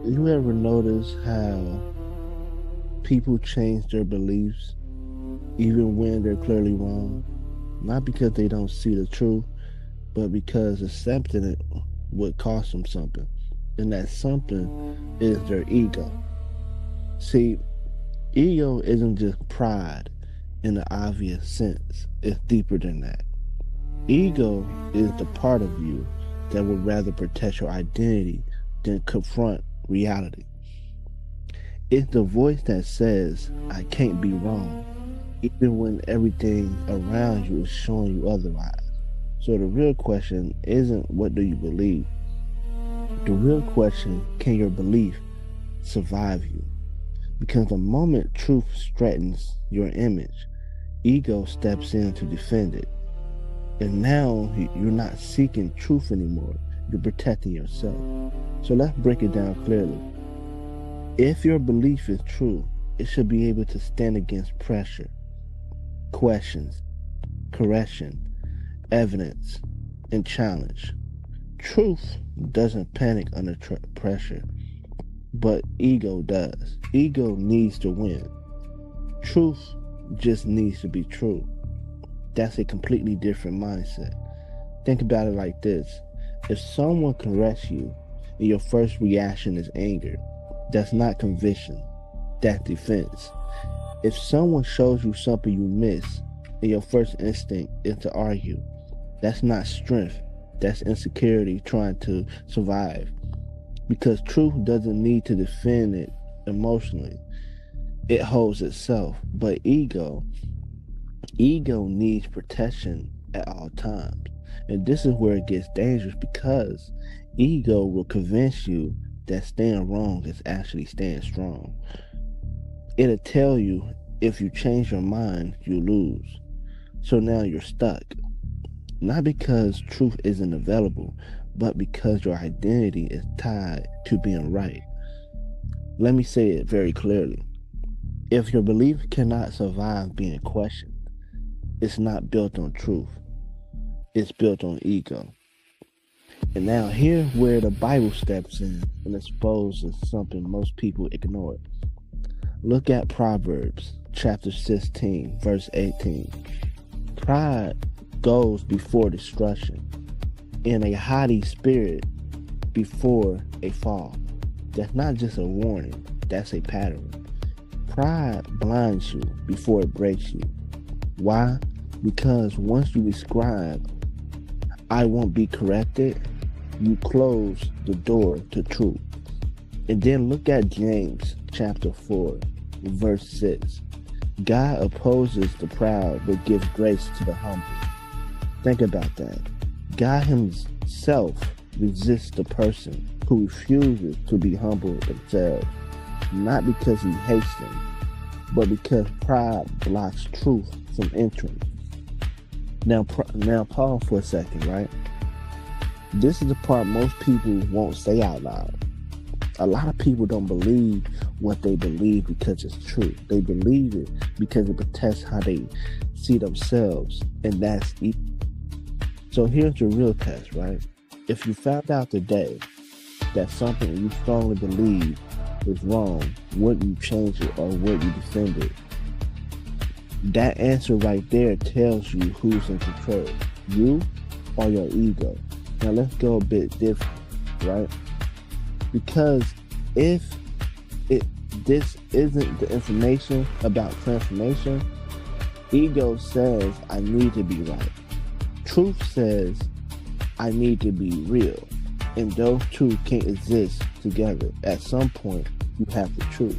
You ever notice how people change their beliefs even when they're clearly wrong? Not because they don't see the truth, but because accepting it would cost them something. And that something is their ego. See, ego isn't just pride in the obvious sense, it's deeper than that. Ego is the part of you that would rather protect your identity than confront reality. It's the voice that says, I can't be wrong, even when everything around you is showing you otherwise. So the real question isn't what do you believe? The real question, can your belief survive you? Because the moment truth threatens your image, ego steps in to defend it. And now you're not seeking truth anymore, you're protecting yourself. So let's break it down clearly. If your belief is true, it should be able to stand against pressure, questions, correction, evidence, and challenge. Truth doesn't panic under pressure, but ego does. Ego needs to win. Truth just needs to be true. That's a completely different mindset. Think about it like this. If someone corrects you and your first reaction is anger, that's not conviction, that's defense. If someone shows you something you miss and your first instinct is to argue, that's not strength, that's insecurity trying to survive. Because truth doesn't need to defend it emotionally, it holds itself. But ego needs protection at all times. And this is where it gets dangerous because ego will convince you that staying wrong is actually staying strong. It'll tell you if you change your mind, you lose. So now you're stuck. Not because truth isn't available, but because your identity is tied to being right. Let me say it very clearly. If your belief cannot survive being questioned, it's not built on truth, it's built on ego. And now here's where the Bible steps in and exposes something most people ignore. Look at Proverbs chapter 16, verse 18. Pride goes before destruction, and a haughty spirit before a fall. That's not just a warning, that's a pattern. Pride blinds you before it breaks you. Why? Because once you describe, I won't be corrected, you close the door to truth. And then look at James chapter 4, verse 6. God opposes the proud but gives grace to the humble. Think about that. God himself resists the person who refuses to be humble themselves, not because he hates them, but because pride blocks truth from entering. Now pause for a second, right? This is the part most people won't say out loud. A lot of people don't believe what they believe because it's true. They believe it because it protects how they see themselves, and that's easy. So here's the real test, right? If you found out today that something you strongly believe is wrong, would you change it or would you defend it? That answer right there tells you who's in control, you or your ego. Now let's go a bit different, right? Because if this isn't the information about transformation, ego says I need to be right. Truth says I need to be real. And those two can't exist together. At some point, you have the truth.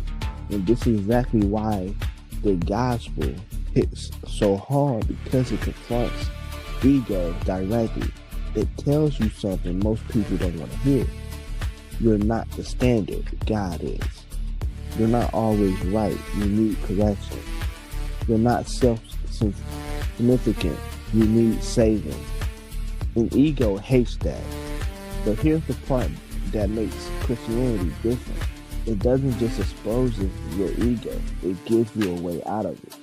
And this is exactly why the gospel hits so hard, because it confronts ego directly. It tells you something most people don't want to hear. You're not the standard, God is. You're not always right, you need correction. You're not self-significant, you need saving. And ego hates that. But here's the part that makes Christianity different. It doesn't just expose your ego, it gives you a way out of it.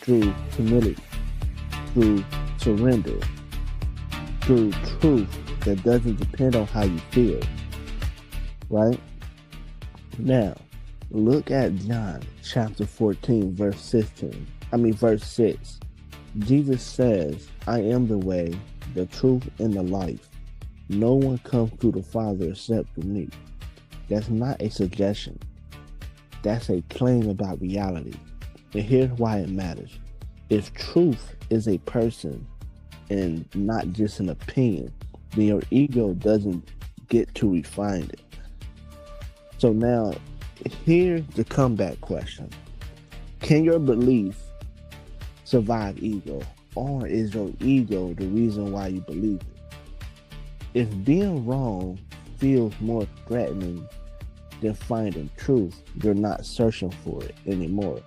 Through humility, through surrender, through truth that doesn't depend on how you feel. Right? Now, look at John chapter 14, verse 16. Verse 6. Jesus says, I am the way, the truth, and the life. No one comes to the Father except through me. That's not a suggestion. That's a claim about reality. And here's why it matters. If truth is a person and not just an opinion, then your ego doesn't get to refine it. So now, here's the comeback question. Can your belief survive ego? Or is your ego the reason why you believe it? If being wrong feels more threatening than finding truth, you're not searching for it anymore.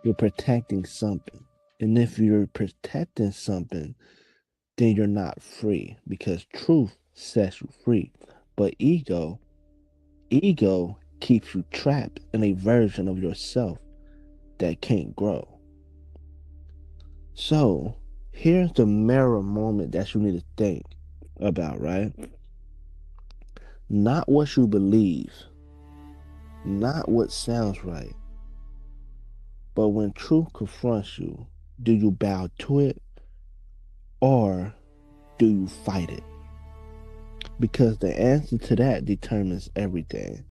You're protecting something. And if you're protecting something, then you're not free because truth sets you free. But ego keeps you trapped in a version of yourself that can't grow. So here's the mirror moment that you need to think about, right? Not what you believe, not what sounds right, but when truth confronts you, do you bow to it or do you fight it? Because the answer to that determines everything.